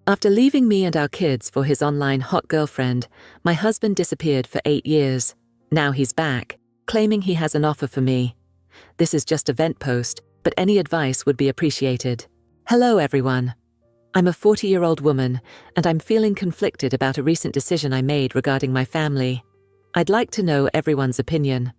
After leaving me and our kids for his online hot girlfriend, my husband disappeared for 8 years. Now he's back, claiming he has an offer for me. This is just a vent post, but any advice would be appreciated. Hello everyone. I'm a 40-year-old woman, and I'm feeling conflicted about a recent decision I made regarding my family. I'd like to know everyone's opinion.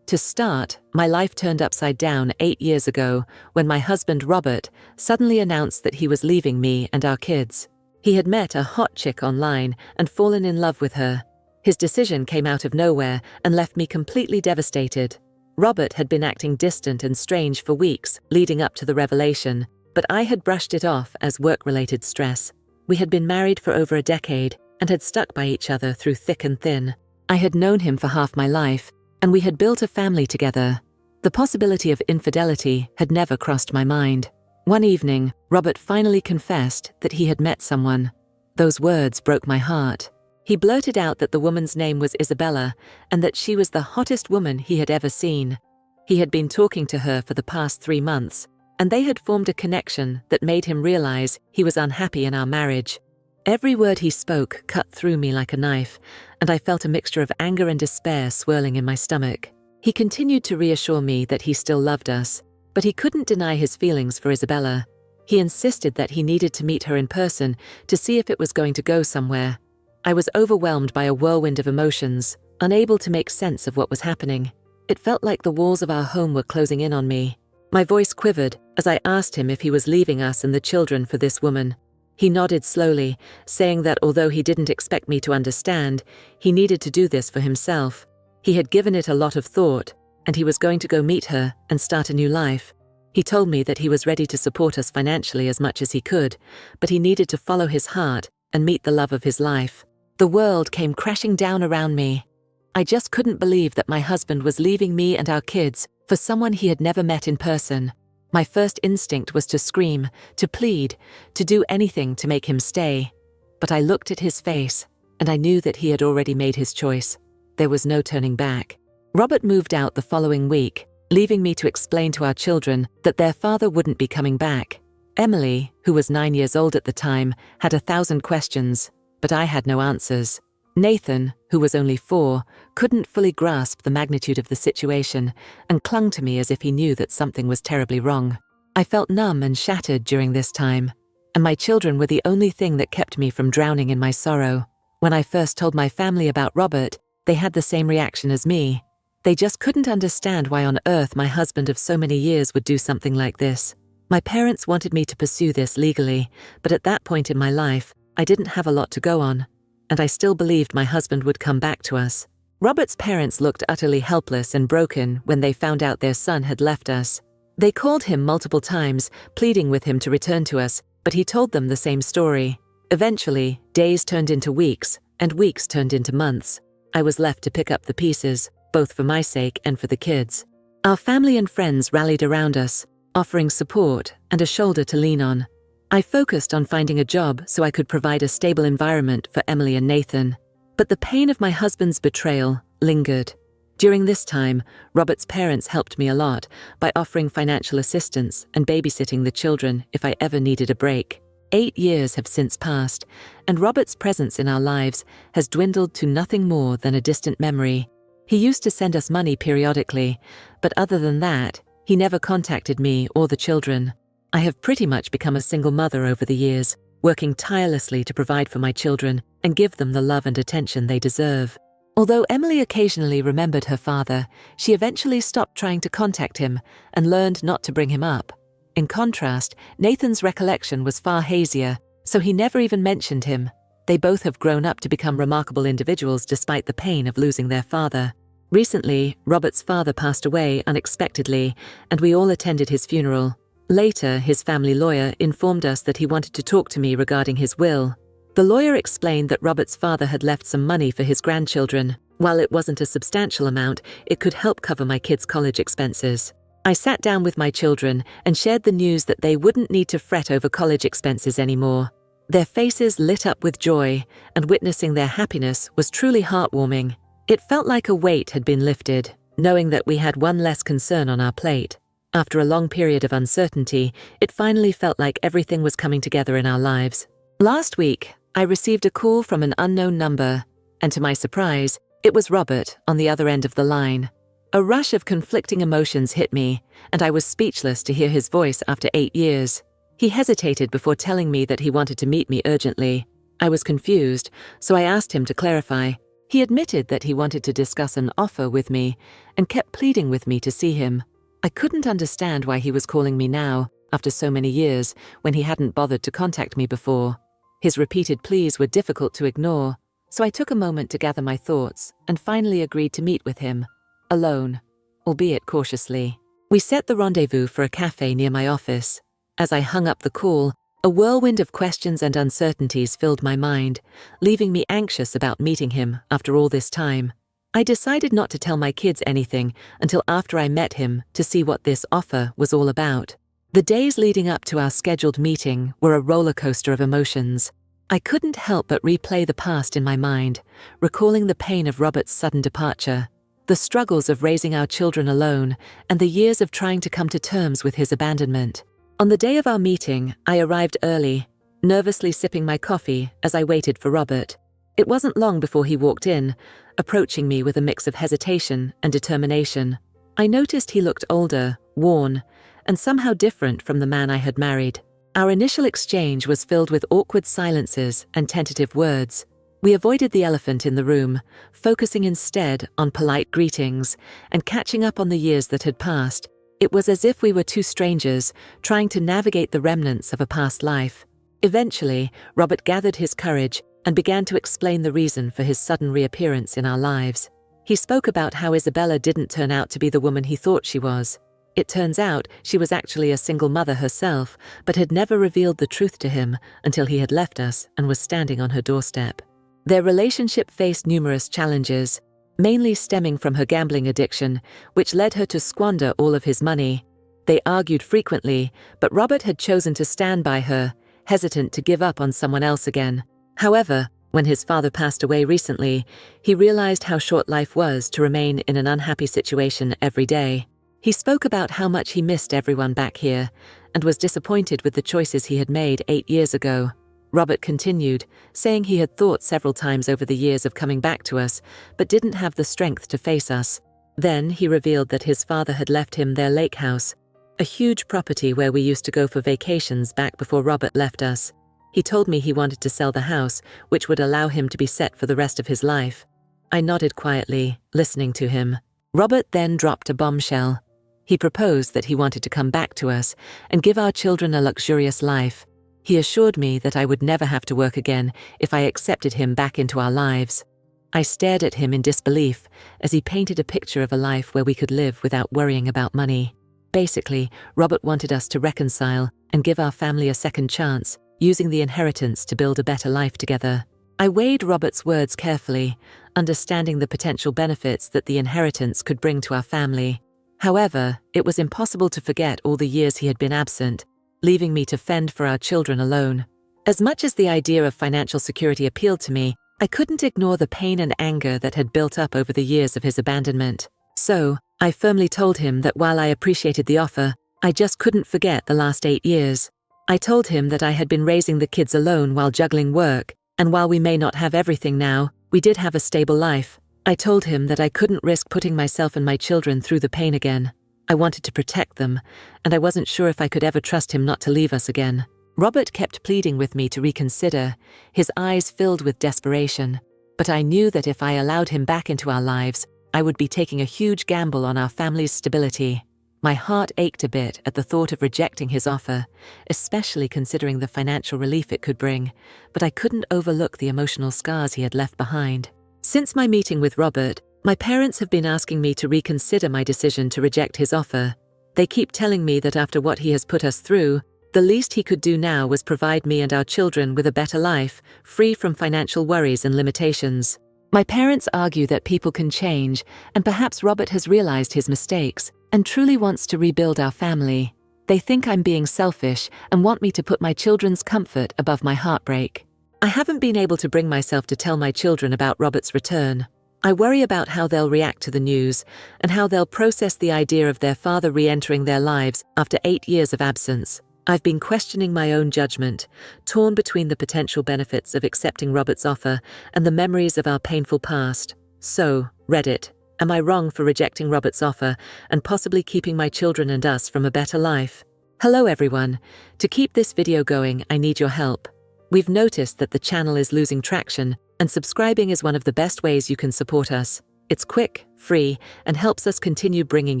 To start, my life turned upside down 8 years ago when my husband Robert suddenly announced that he was leaving me and our kids. He had met a hot chick online and fallen in love with her. His decision came out of nowhere and left me completely devastated. Robert had been acting distant and strange for weeks leading up to the revelation, but I had brushed it off as work-related stress. We had been married for over a decade and had stuck by each other through thick and thin. I had known him for half my life, and we had built a family together. The possibility of infidelity had never crossed my mind. One evening, Robert finally confessed that he had met someone. Those words broke my heart. He blurted out that the woman's name was Isabella and that she was the hottest woman he had ever seen. He had been talking to her for the past 3 months, and they had formed a connection that made him realize he was unhappy in our marriage. Every word he spoke cut through me like a knife, and I felt a mixture of anger and despair swirling in my stomach. He continued to reassure me that he still loved us, but he couldn't deny his feelings for Isabella. He insisted that he needed to meet her in person to see if it was going to go somewhere. I was overwhelmed by a whirlwind of emotions, unable to make sense of what was happening. It felt like the walls of our home were closing in on me. My voice quivered as I asked him if he was leaving us and the children for this woman. He nodded slowly, saying that although he didn't expect me to understand, he needed to do this for himself. He had given it a lot of thought, and he was going to go meet her and start a new life. He told me that he was ready to support us financially as much as he could, but he needed to follow his heart and meet the love of his life. The world came crashing down around me. I just couldn't believe that my husband was leaving me and our kids for someone he had never met in person. My first instinct was to scream, to plead, to do anything to make him stay. But I looked at his face, and I knew that he had already made his choice. There was no turning back. Robert moved out the following week, leaving me to explain to our children that their father wouldn't be coming back. Emily, who was 9 years old at the time, had 1,000 questions, but I had no answers. Nathan, who was only 4, couldn't fully grasp the magnitude of the situation and clung to me as if he knew that something was terribly wrong. I felt numb and shattered during this time, and my children were the only thing that kept me from drowning in my sorrow. When I first told my family about Robert, they had the same reaction as me. They just couldn't understand why on earth my husband of so many years would do something like this. My parents wanted me to pursue this legally, but at that point in my life, I didn't have a lot to go on, and I still believed my husband would come back to us. Robert's parents looked utterly helpless and broken when they found out their son had left us. They called him multiple times, pleading with him to return to us, but he told them the same story. Eventually, days turned into weeks, and weeks turned into months. I was left to pick up the pieces, both for my sake and for the kids. Our family and friends rallied around us, offering support and a shoulder to lean on. I focused on finding a job so I could provide a stable environment for Emily and Nathan. But the pain of my husband's betrayal lingered. During this time, Robert's parents helped me a lot by offering financial assistance and babysitting the children if I ever needed a break. 8 years have since passed, and Robert's presence in our lives has dwindled to nothing more than a distant memory. He used to send us money periodically, but other than that, he never contacted me or the children. I have pretty much become a single mother over the years, working tirelessly to provide for my children and give them the love and attention they deserve. Although Emily occasionally remembered her father, she eventually stopped trying to contact him and learned not to bring him up. In contrast, Nathan's recollection was far hazier, so he never even mentioned him. They both have grown up to become remarkable individuals despite the pain of losing their father. Recently, Robert's father passed away unexpectedly, and we all attended his funeral. Later, his family lawyer informed us that he wanted to talk to me regarding his will. The lawyer explained that Robert's father had left some money for his grandchildren. While it wasn't a substantial amount, it could help cover my kids' college expenses. I sat down with my children and shared the news that they wouldn't need to fret over college expenses anymore. Their faces lit up with joy, and witnessing their happiness was truly heartwarming. It felt like a weight had been lifted, knowing that we had one less concern on our plate. After a long period of uncertainty, it finally felt like everything was coming together in our lives. Last week, I received a call from an unknown number, and to my surprise, it was Robert on the other end of the line. A rush of conflicting emotions hit me, and I was speechless to hear his voice after 8 years. He hesitated before telling me that he wanted to meet me urgently. I was confused, so I asked him to clarify. He admitted that he wanted to discuss an offer with me and kept pleading with me to see him. I couldn't understand why he was calling me now, after so many years, when he hadn't bothered to contact me before. His repeated pleas were difficult to ignore, so I took a moment to gather my thoughts and finally agreed to meet with him, alone, albeit cautiously. We set the rendezvous for a cafe near my office. As I hung up the call, a whirlwind of questions and uncertainties filled my mind, leaving me anxious about meeting him after all this time. I decided not to tell my kids anything until after I met him to see what this offer was all about. The days leading up to our scheduled meeting were a roller coaster of emotions. I couldn't help but replay the past in my mind, recalling the pain of Robert's sudden departure, the struggles of raising our children alone, and the years of trying to come to terms with his abandonment. On the day of our meeting, I arrived early, nervously sipping my coffee as I waited for Robert. It wasn't long before he walked in, approaching me with a mix of hesitation and determination. I noticed he looked older, worn, and somehow different from the man I had married. Our initial exchange was filled with awkward silences and tentative words. We avoided the elephant in the room, focusing instead on polite greetings and catching up on the years that had passed. It was as if we were two strangers trying to navigate the remnants of a past life. Eventually, Robert gathered his courage and began to explain the reason for his sudden reappearance in our lives. He spoke about how Isabella didn't turn out to be the woman he thought she was. It turns out she was actually a single mother herself, but had never revealed the truth to him until he had left us and was standing on her doorstep. Their relationship faced numerous challenges, mainly stemming from her gambling addiction, which led her to squander all of his money. They argued frequently, but Robert had chosen to stand by her, hesitant to give up on someone else again. However, when his father passed away recently, he realized how short life was to remain in an unhappy situation every day. He spoke about how much he missed everyone back here and was disappointed with the choices he had made 8 years ago. Robert continued, saying he had thought several times over the years of coming back to us, but didn't have the strength to face us. Then he revealed that his father had left him their lake house, a huge property where we used to go for vacations back before Robert left us. He told me he wanted to sell the house, which would allow him to be set for the rest of his life. I nodded quietly, listening to him. Robert then dropped a bombshell. He proposed that he wanted to come back to us and give our children a luxurious life. He assured me that I would never have to work again if I accepted him back into our lives. I stared at him in disbelief as he painted a picture of a life where we could live without worrying about money. Basically, Robert wanted us to reconcile and give our family a second chance, using the inheritance to build a better life together. I weighed Robert's words carefully, understanding the potential benefits that the inheritance could bring to our family. However, it was impossible to forget all the years he had been absent, leaving me to fend for our children alone. As much as the idea of financial security appealed to me, I couldn't ignore the pain and anger that had built up over the years of his abandonment. So, I firmly told him that while I appreciated the offer, I just couldn't forget the last 8 years. I told him that I had been raising the kids alone while juggling work, and while we may not have everything now, we did have a stable life. I told him that I couldn't risk putting myself and my children through the pain again. I wanted to protect them, and I wasn't sure if I could ever trust him not to leave us again. Robert kept pleading with me to reconsider, his eyes filled with desperation. But I knew that if I allowed him back into our lives, I would be taking a huge gamble on our family's stability. My heart ached a bit at the thought of rejecting his offer, especially considering the financial relief it could bring, but I couldn't overlook the emotional scars he had left behind. Since my meeting with Robert, my parents have been asking me to reconsider my decision to reject his offer. They keep telling me that after what he has put us through, the least he could do now was provide me and our children with a better life, free from financial worries and limitations. My parents argue that people can change, and perhaps Robert has realized his mistakes and truly wants to rebuild our family. They think I'm being selfish and want me to put my children's comfort above my heartbreak. I haven't been able to bring myself to tell my children about Robert's return. I worry about how they'll react to the news and how they'll process the idea of their father re-entering their lives after 8 years of absence. I've been questioning my own judgment, torn between the potential benefits of accepting Robert's offer and the memories of our painful past. So, Reddit, am I wrong for rejecting Robert's offer and possibly keeping my children and us from a better life? Hello everyone. To keep this video going, I need your help. We've noticed that the channel is losing traction, and subscribing is one of the best ways you can support us. It's quick, free, and helps us continue bringing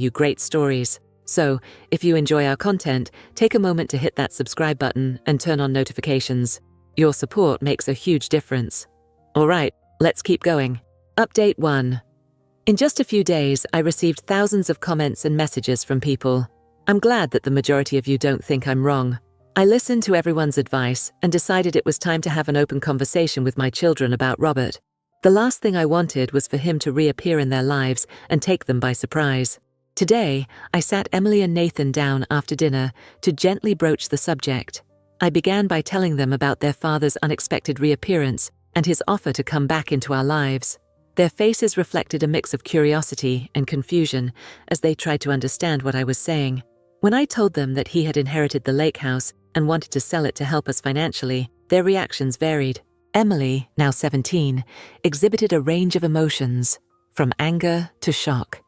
you great stories. So, if you enjoy our content, take a moment to hit that subscribe button and turn on notifications. Your support makes a huge difference. Alright, let's keep going. Update 1. In just a few days, I received thousands of comments and messages from people. I'm glad that the majority of you don't think I'm wrong. I listened to everyone's advice and decided it was time to have an open conversation with my children about Robert. The last thing I wanted was for him to reappear in their lives and take them by surprise. Today, I sat Emily and Nathan down after dinner to gently broach the subject. I began by telling them about their father's unexpected reappearance and his offer to come back into our lives. Their faces reflected a mix of curiosity and confusion as they tried to understand what I was saying. When I told them that he had inherited the lake house and wanted to sell it to help us financially, their reactions varied. Emily, now 17, exhibited a range of emotions, from anger to shock.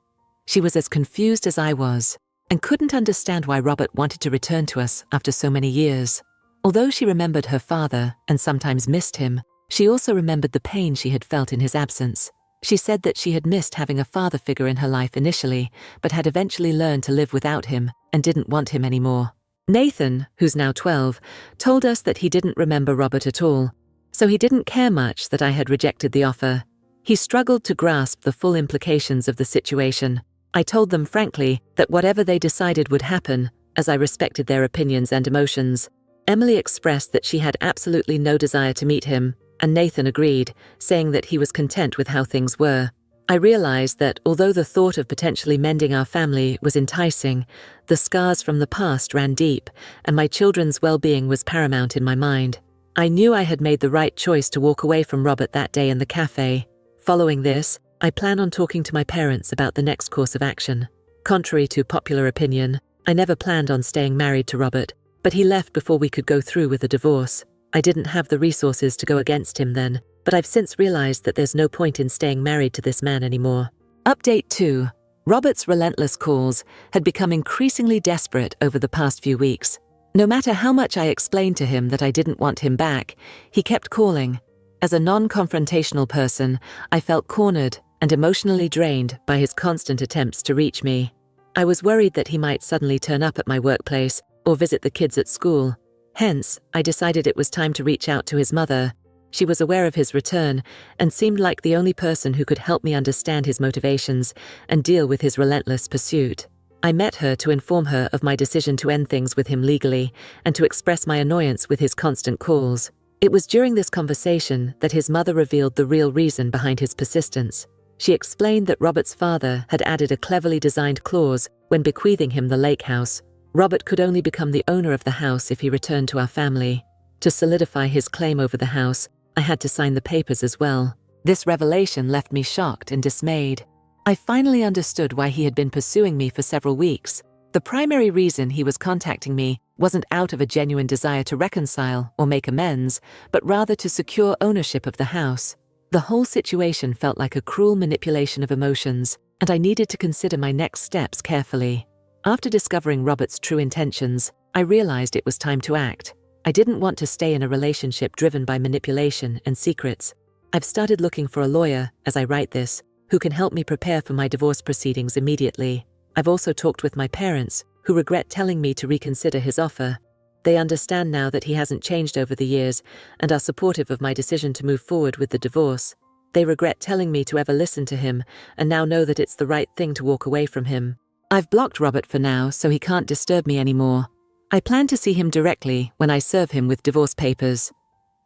She was as confused as I was, and couldn't understand why Robert wanted to return to us after so many years. Although she remembered her father and sometimes missed him, she also remembered the pain she had felt in his absence. She said that she had missed having a father figure in her life initially, but had eventually learned to live without him and didn't want him anymore. Nathan, who's now 12, told us that he didn't remember Robert at all, so he didn't care much that I had rejected the offer. He struggled to grasp the full implications of the situation. I told them frankly that whatever they decided would happen, as I respected their opinions and emotions. Emily expressed that she had absolutely no desire to meet him, and Nathan agreed, saying that he was content with how things were. I realized that although the thought of potentially mending our family was enticing, the scars from the past ran deep, and my children's well-being was paramount in my mind. I knew I had made the right choice to walk away from Robert that day in the cafe. Following this, I plan on talking to my parents about the next course of action. Contrary to popular opinion, I never planned on staying married to Robert, but he left before we could go through with the divorce. I didn't have the resources to go against him then, but I've since realized that there's no point in staying married to this man anymore. Update 2. Robert's relentless calls had become increasingly desperate over the past few weeks. No matter how much I explained to him that I didn't want him back, he kept calling. As a non-confrontational person, I felt cornered and emotionally drained by his constant attempts to reach me. I was worried that he might suddenly turn up at my workplace or visit the kids at school. Hence, I decided it was time to reach out to his mother. She was aware of his return and seemed like the only person who could help me understand his motivations and deal with his relentless pursuit. I met her to inform her of my decision to end things with him legally and to express my annoyance with his constant calls. It was during this conversation that his mother revealed the real reason behind his persistence. She explained that Robert's father had added a cleverly designed clause when bequeathing him the lake house. Robert could only become the owner of the house if he returned to our family. To solidify his claim over the house, I had to sign the papers as well. This revelation left me shocked and dismayed. I finally understood why he had been pursuing me for several weeks. The primary reason he was contacting me wasn't out of a genuine desire to reconcile or make amends, but rather to secure ownership of the house. The whole situation felt like a cruel manipulation of emotions, and I needed to consider my next steps carefully. After discovering Robert's true intentions, I realized it was time to act. I didn't want to stay in a relationship driven by manipulation and secrets. I've started looking for a lawyer, as I write this, who can help me prepare for my divorce proceedings immediately. I've also talked with my parents, who regret telling me to reconsider his offer. They understand now that he hasn't changed over the years and are supportive of my decision to move forward with the divorce. They regret telling me to ever listen to him and now know that it's the right thing to walk away from him. I've blocked Robert for now so he can't disturb me anymore. I plan to see him directly when I serve him with divorce papers.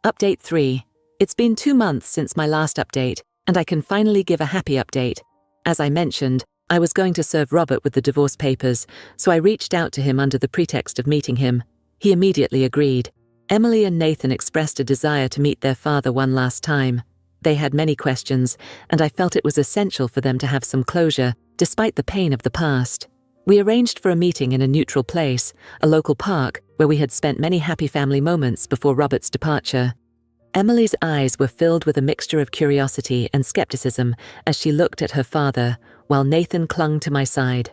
Update 3. It's been 2 months since my last update, and I can finally give a happy update. As I mentioned, I was going to serve Robert with the divorce papers, so I reached out to him under the pretext of meeting him. He immediately agreed. Emily and Nathan expressed a desire to meet their father one last time. They had many questions, and I felt it was essential for them to have some closure, despite the pain of the past. We arranged for a meeting in a neutral place, a local park, where we had spent many happy family moments before Robert's departure. Emily's eyes were filled with a mixture of curiosity and skepticism as she looked at her father, while Nathan clung to my side.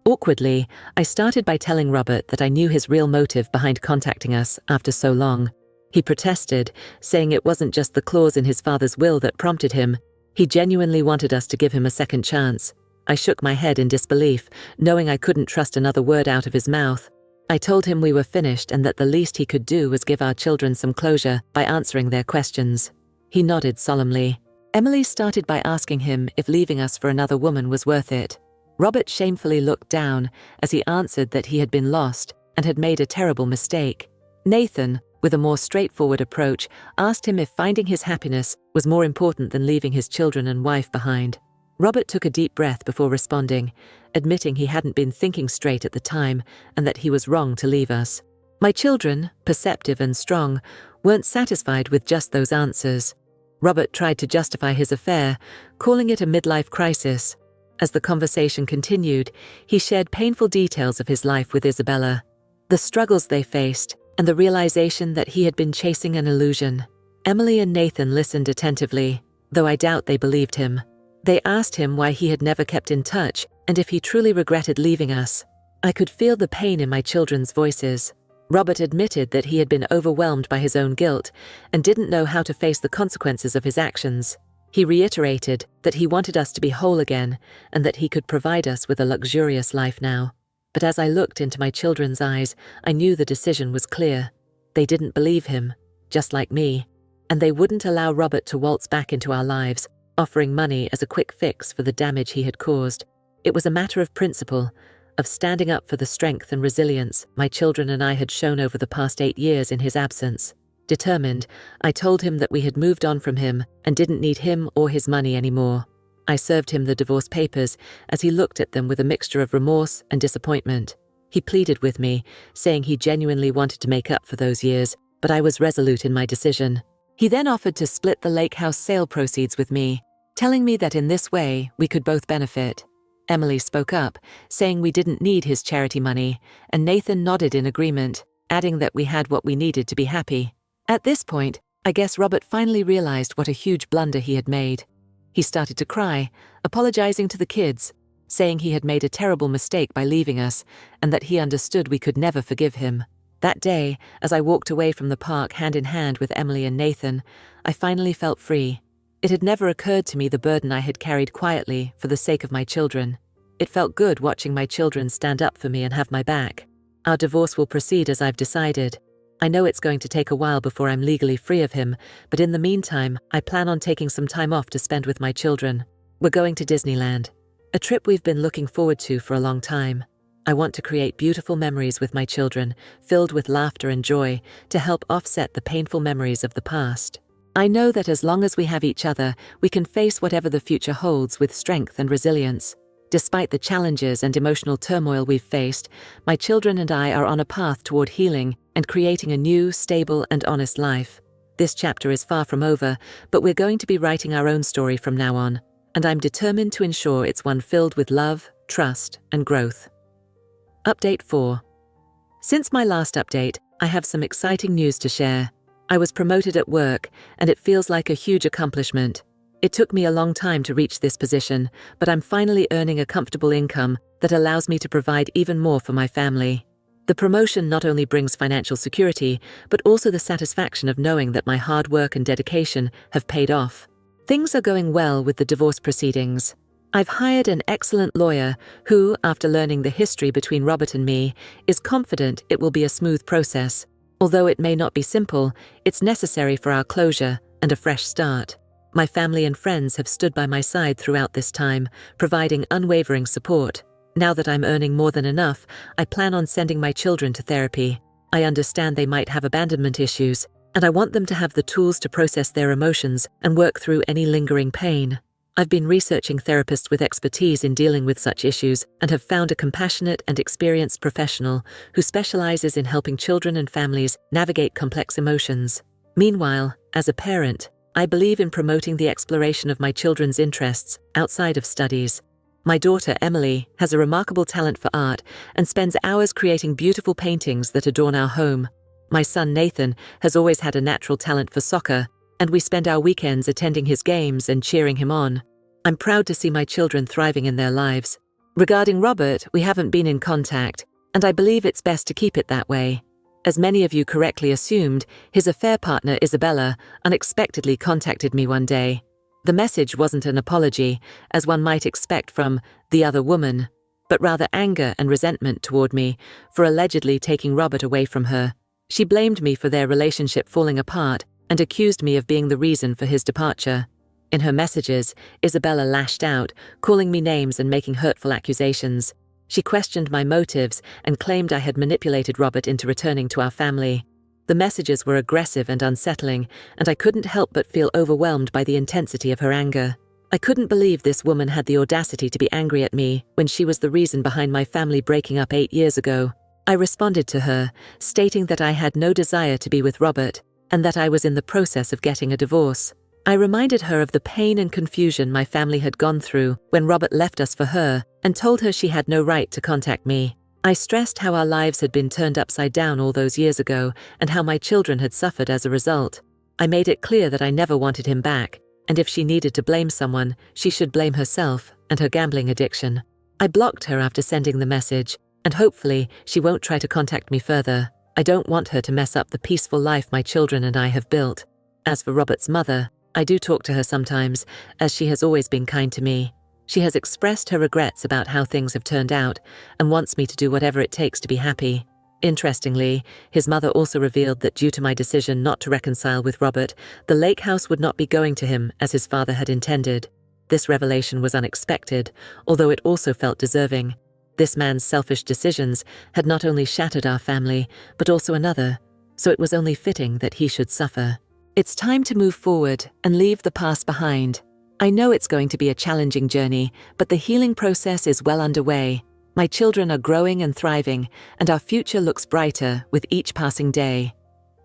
Awkwardly, I started by telling Robert that I knew his real motive behind contacting us after so long. He protested, saying it wasn't just the clause in his father's will that prompted him. He genuinely wanted us to give him a second chance. I shook my head in disbelief, knowing I couldn't trust another word out of his mouth. I told him we were finished and that the least he could do was give our children some closure by answering their questions. He nodded solemnly. Emily started by asking him if leaving us for another woman was worth it. Robert shamefully looked down as he answered that he had been lost and had made a terrible mistake. Nathan, with a more straightforward approach, asked him if finding his happiness was more important than leaving his children and wife behind. Robert took a deep breath before responding, admitting he hadn't been thinking straight at the time and that he was wrong to leave us. My children, perceptive and strong, weren't satisfied with just those answers. Robert tried to justify his affair, calling it a midlife crisis. As the conversation continued, he shared painful details of his life with Isabella, the struggles they faced, and the realization that he had been chasing an illusion. Emily and Nathan listened attentively, though I doubt they believed him. They asked him why he had never kept in touch and if he truly regretted leaving us. I could feel the pain in my children's voices. Robert admitted that he had been overwhelmed by his own guilt and didn't know how to face the consequences of his actions. He reiterated that he wanted us to be whole again and that he could provide us with a luxurious life now. But as I looked into my children's eyes, I knew the decision was clear. They didn't believe him, just like me, and they wouldn't allow Robert to waltz back into our lives, offering money as a quick fix for the damage he had caused. It was a matter of principle, of standing up for the strength and resilience my children and I had shown over the past 8 years in his absence. Determined, I told him that we had moved on from him and didn't need him or his money anymore. I served him the divorce papers as he looked at them with a mixture of remorse and disappointment. He pleaded with me, saying he genuinely wanted to make up for those years, but I was resolute in my decision. He then offered to split the lake house sale proceeds with me, telling me that in this way we could both benefit. Emily spoke up, saying we didn't need his charity money, and Nathan nodded in agreement, adding that we had what we needed to be happy. At this point, I guess Robert finally realized what a huge blunder he had made. He started to cry, apologizing to the kids, saying he had made a terrible mistake by leaving us and that he understood we could never forgive him. That day, as I walked away from the park hand in hand with Emily and Nathan, I finally felt free. It had never occurred to me the burden I had carried quietly for the sake of my children. It felt good watching my children stand up for me and have my back. Our divorce will proceed as I've decided. I know it's going to take a while before I'm legally free of him, but in the meantime, I plan on taking some time off to spend with my children. We're going to Disneyland, a trip we've been looking forward to for a long time. I want to create beautiful memories with my children, filled with laughter and joy, to help offset the painful memories of the past. I know that as long as we have each other, we can face whatever the future holds with strength and resilience. Despite the challenges and emotional turmoil we've faced, my children and I are on a path toward healing and creating a new, stable, and honest life. This chapter is far from over, but we're going to be writing our own story from now on, and I'm determined to ensure it's one filled with love, trust, and growth. Update 4. Since my last update, I have some exciting news to share. I was promoted at work, and it feels like a huge accomplishment. It took me a long time to reach this position, but I'm finally earning a comfortable income that allows me to provide even more for my family. The promotion not only brings financial security, but also the satisfaction of knowing that my hard work and dedication have paid off. Things are going well with the divorce proceedings. I've hired an excellent lawyer who, after learning the history between Robert and me, is confident it will be a smooth process. Although it may not be simple, it's necessary for our closure and a fresh start. My family and friends have stood by my side throughout this time, providing unwavering support. Now that I'm earning more than enough, I plan on sending my children to therapy. I understand they might have abandonment issues, and I want them to have the tools to process their emotions and work through any lingering pain. I've been researching therapists with expertise in dealing with such issues and have found a compassionate and experienced professional who specializes in helping children and families navigate complex emotions. Meanwhile, as a parent, I believe in promoting the exploration of my children's interests outside of studies. My daughter, Emily, has a remarkable talent for art and spends hours creating beautiful paintings that adorn our home. My son, Nathan, has always had a natural talent for soccer, and we spend our weekends attending his games and cheering him on. I'm proud to see my children thriving in their lives. Regarding Robert, we haven't been in contact, and I believe it's best to keep it that way. As many of you correctly assumed, his affair partner, Isabella, unexpectedly contacted me one day. The message wasn't an apology, as one might expect from the other woman, but rather anger and resentment toward me for allegedly taking Robert away from her. She blamed me for their relationship falling apart and accused me of being the reason for his departure. In her messages, Isabella lashed out, calling me names and making hurtful accusations. She questioned my motives and claimed I had manipulated Robert into returning to our family. The messages were aggressive and unsettling, and I couldn't help but feel overwhelmed by the intensity of her anger. I couldn't believe this woman had the audacity to be angry at me when she was the reason behind my family breaking up 8 years ago. I responded to her, stating that I had no desire to be with Robert, and that I was in the process of getting a divorce. I reminded her of the pain and confusion my family had gone through when Robert left us for her, and told her she had no right to contact me. I stressed how our lives had been turned upside down all those years ago, and how my children had suffered as a result. I made it clear that I never wanted him back, and if she needed to blame someone, she should blame herself and her gambling addiction. I blocked her after sending the message, and hopefully she won't try to contact me further. I don't want her to mess up the peaceful life my children and I have built. As for Robert's mother, I do talk to her sometimes, as she has always been kind to me. She has expressed her regrets about how things have turned out and wants me to do whatever it takes to be happy. Interestingly, his mother also revealed that due to my decision not to reconcile with Robert, the lake house would not be going to him as his father had intended. This revelation was unexpected, although it also felt deserving. This man's selfish decisions had not only shattered our family, but also another, so it was only fitting that he should suffer. It's time to move forward and leave the past behind. I know it's going to be a challenging journey, but the healing process is well underway. My children are growing and thriving, and our future looks brighter with each passing day.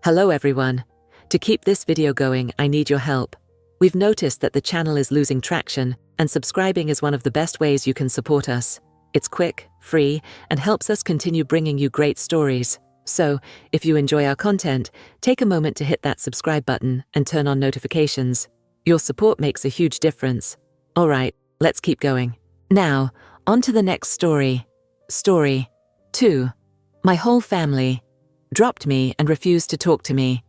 Hello everyone. To keep this video going, I need your help. We've noticed that the channel is losing traction, and subscribing is one of the best ways you can support us. It's quick, free, and helps us continue bringing you great stories. So, if you enjoy our content, take a moment to hit that subscribe button and turn on notifications. Your support makes a huge difference. Alright, let's keep going. Now, on to the next story. Story 2. My whole family dropped me and refused to talk to me.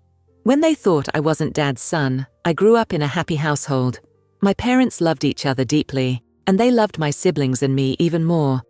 When they thought I wasn't Dad's son, I grew up in a happy household. My parents loved each other deeply, and they loved my siblings and me even more.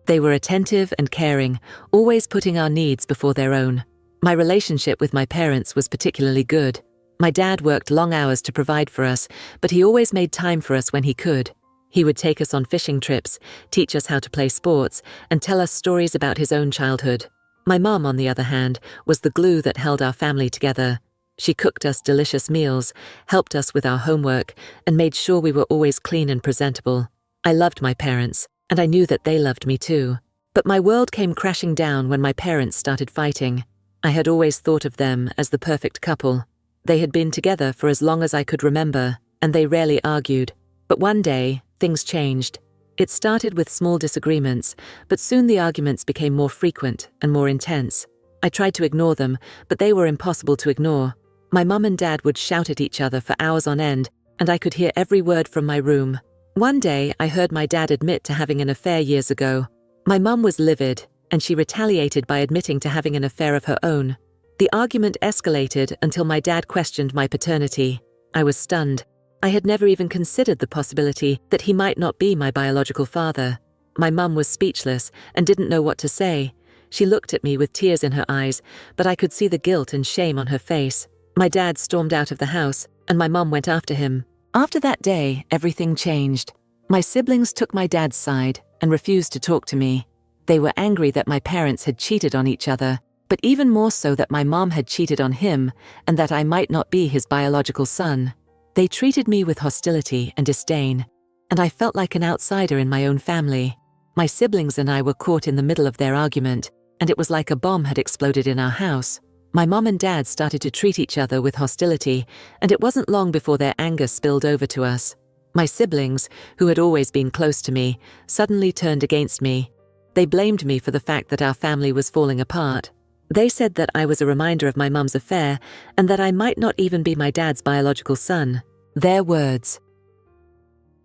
They were attentive and caring, always putting our needs before their own. My relationship with my parents was particularly good. My dad worked long hours to provide for us, but he always made time for us when he could. He would take us on fishing trips, teach us how to play sports, and tell us stories about his own childhood. My mom, on the other hand, was the glue that held our family together. She cooked us delicious meals, helped us with our homework, and made sure we were always clean and presentable. I loved my parents, and I knew that they loved me too. But my world came crashing down when my parents started fighting. I had always thought of them as the perfect couple. They had been together for as long as I could remember, and they rarely argued. But one day, things changed. It started with small disagreements, but soon the arguments became more frequent and more intense. I tried to ignore them, but they were impossible to ignore. My mum and dad would shout at each other for hours on end, and I could hear every word from my room. One day, I heard my dad admit to having an affair years ago. My mum was livid, and she retaliated by admitting to having an affair of her own. The argument escalated until my dad questioned my paternity. I was stunned. I had never even considered the possibility that he might not be my biological father. My mum was speechless and didn't know what to say. She looked at me with tears in her eyes, but I could see the guilt and shame on her face. My dad stormed out of the house, and my mum went after him. After that day, everything changed. My siblings took my dad's side and refused to talk to me. They were angry that my parents had cheated on each other, but even more so that my mom had cheated on him and that I might not be his biological son. They treated me with hostility and disdain, and I felt like an outsider in my own family. My siblings and I were caught in the middle of their argument, and it was like a bomb had exploded in our house. My mom and dad started to treat each other with hostility, and it wasn't long before their anger spilled over to us. My siblings, who had always been close to me, suddenly turned against me. They blamed me for the fact that our family was falling apart. They said that I was a reminder of my mum's affair and that I might not even be my dad's biological son. Their words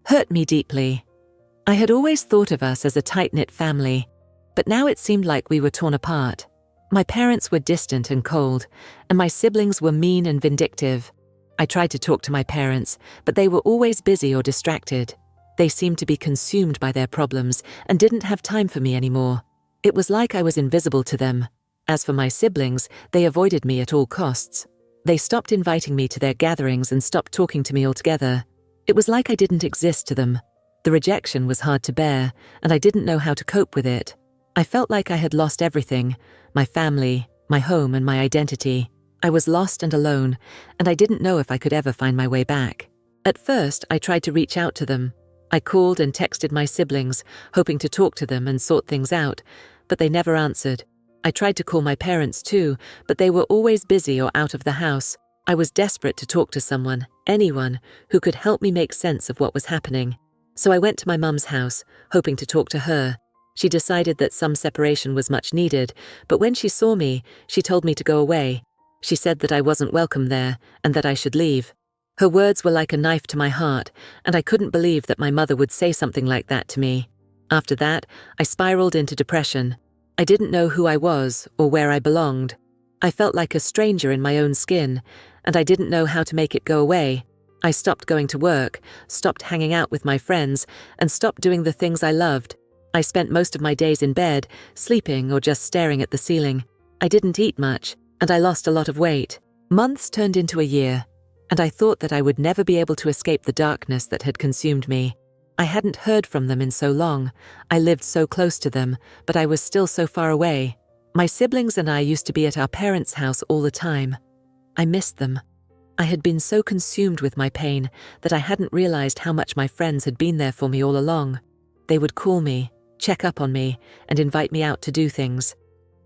hurt me deeply. I had always thought of us as a tight-knit family, but now it seemed like we were torn apart. My parents were distant and cold, and my siblings were mean and vindictive. I tried to talk to my parents, but they were always busy or distracted. They seemed to be consumed by their problems and didn't have time for me anymore. It was like I was invisible to them. As for my siblings, they avoided me at all costs. They stopped inviting me to their gatherings and stopped talking to me altogether. It was like I didn't exist to them. The rejection was hard to bear, and I didn't know how to cope with it. I felt like I had lost everything: my family, my home, and my identity. I was lost and alone, and I didn't know if I could ever find my way back. At first, I tried to reach out to them. I called and texted my siblings, hoping to talk to them and sort things out, but they never answered. I tried to call my parents too, but they were always busy or out of the house. I was desperate to talk to someone, anyone, who could help me make sense of what was happening. So I went to my mum's house, hoping to talk to her. She decided that some separation was much needed, but when she saw me, she told me to go away. She said that I wasn't welcome there and that I should leave. Her words were like a knife to my heart, and I couldn't believe that my mother would say something like that to me. After that, I spiraled into depression. I didn't know who I was or where I belonged. I felt like a stranger in my own skin, and I didn't know how to make it go away. I stopped going to work, stopped hanging out with my friends, and stopped doing the things I loved. I spent most of my days in bed, sleeping or just staring at the ceiling. I didn't eat much, and I lost a lot of weight. Months turned into a year, and I thought that I would never be able to escape the darkness that had consumed me. I hadn't heard from them in so long. I lived so close to them, but I was still so far away. My siblings and I used to be at our parents' house all the time. I missed them. I had been so consumed with my pain that I hadn't realized how much my friends had been there for me all along. They would call me, check up on me, and invite me out to do things.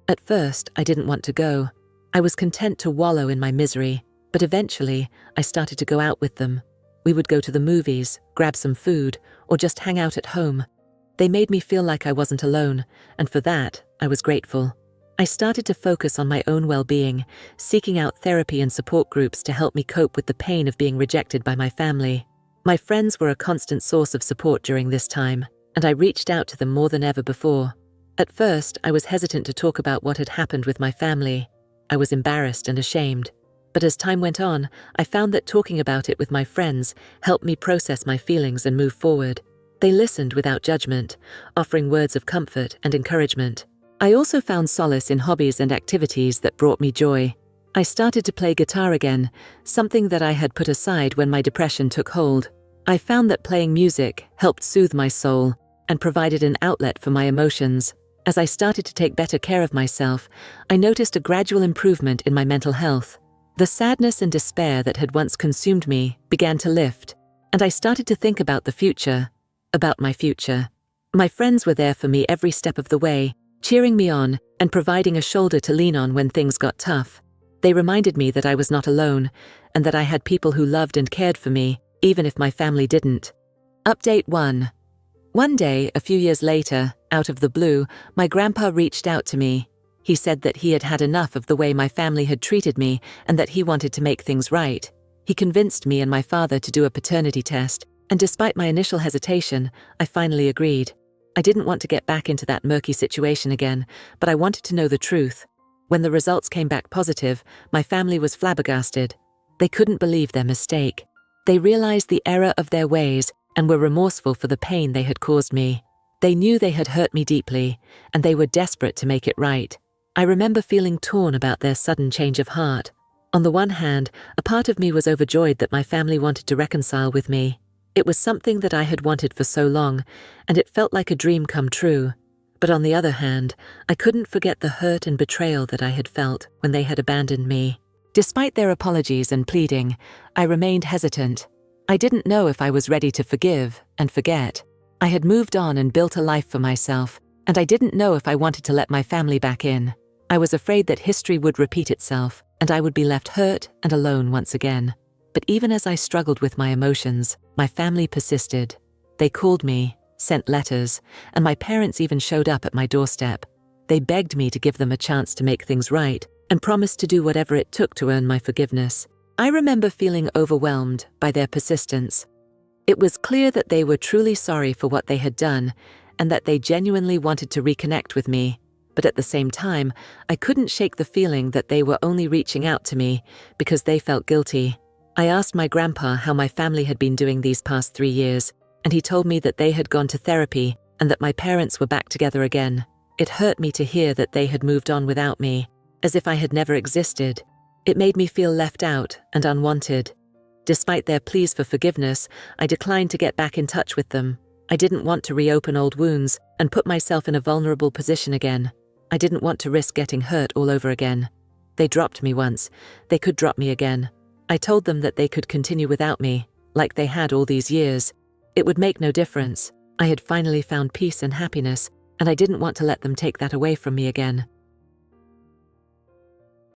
At first, I didn't want to go. I was content to wallow in my misery, but eventually, I started to go out with them. We would go to the movies, grab some food, or just hang out at home. They made me feel like I wasn't alone, and for that, I was grateful. I started to focus on my own well-being, seeking out therapy and support groups to help me cope with the pain of being rejected by my family. My friends were a constant source of support during this time, and I reached out to them more than ever before. At first, I was hesitant to talk about what had happened with my family. I was embarrassed and ashamed. But as time went on, I found that talking about it with my friends helped me process my feelings and move forward. They listened without judgment, offering words of comfort and encouragement. I also found solace in hobbies and activities that brought me joy. I started to play guitar again, something that I had put aside when my depression took hold. I found that playing music helped soothe my soul and provided an outlet for my emotions. As I started to take better care of myself, I noticed a gradual improvement in my mental health. The sadness and despair that had once consumed me began to lift, and I started to think about the future, about my future. My friends were there for me every step of the way, cheering me on and providing a shoulder to lean on when things got tough. They reminded me that I was not alone, and that I had people who loved and cared for me, even if my family didn't. Update 1. One day, a few years later, out of the blue, my grandpa reached out to me. He said that he had had enough of the way my family had treated me and that he wanted to make things right. He convinced me and my father to do a paternity test, and despite my initial hesitation, I finally agreed. I didn't want to get back into that murky situation again, but I wanted to know the truth. When the results came back positive, my family was flabbergasted. They couldn't believe their mistake. They realized the error of their ways and were remorseful for the pain they had caused me. They knew they had hurt me deeply, and they were desperate to make it right. I remember feeling torn about their sudden change of heart. On the one hand, a part of me was overjoyed that my family wanted to reconcile with me. It was something that I had wanted for so long, and it felt like a dream come true. But on the other hand, I couldn't forget the hurt and betrayal that I had felt when they had abandoned me. Despite their apologies and pleading, I remained hesitant. I didn't know if I was ready to forgive and forget. I had moved on and built a life for myself, and I didn't know if I wanted to let my family back in. I was afraid that history would repeat itself, and I would be left hurt and alone once again. But even as I struggled with my emotions, my family persisted. They called me, sent letters, and my parents even showed up at my doorstep. They begged me to give them a chance to make things right and promised to do whatever it took to earn my forgiveness. I remember feeling overwhelmed by their persistence. It was clear that they were truly sorry for what they had done and that they genuinely wanted to reconnect with me. But at the same time, I couldn't shake the feeling that they were only reaching out to me because they felt guilty. I asked my grandpa how my family had been doing these past 3 years, and he told me that they had gone to therapy and that my parents were back together again. It hurt me to hear that they had moved on without me, as if I had never existed. It made me feel left out and unwanted. Despite their pleas for forgiveness, I declined to get back in touch with them. I didn't want to reopen old wounds and put myself in a vulnerable position again. I didn't want to risk getting hurt all over again. They dropped me once. They could drop me again. I told them that they could continue without me, like they had all these years. It would make no difference. I had finally found peace and happiness, and I didn't want to let them take that away from me again.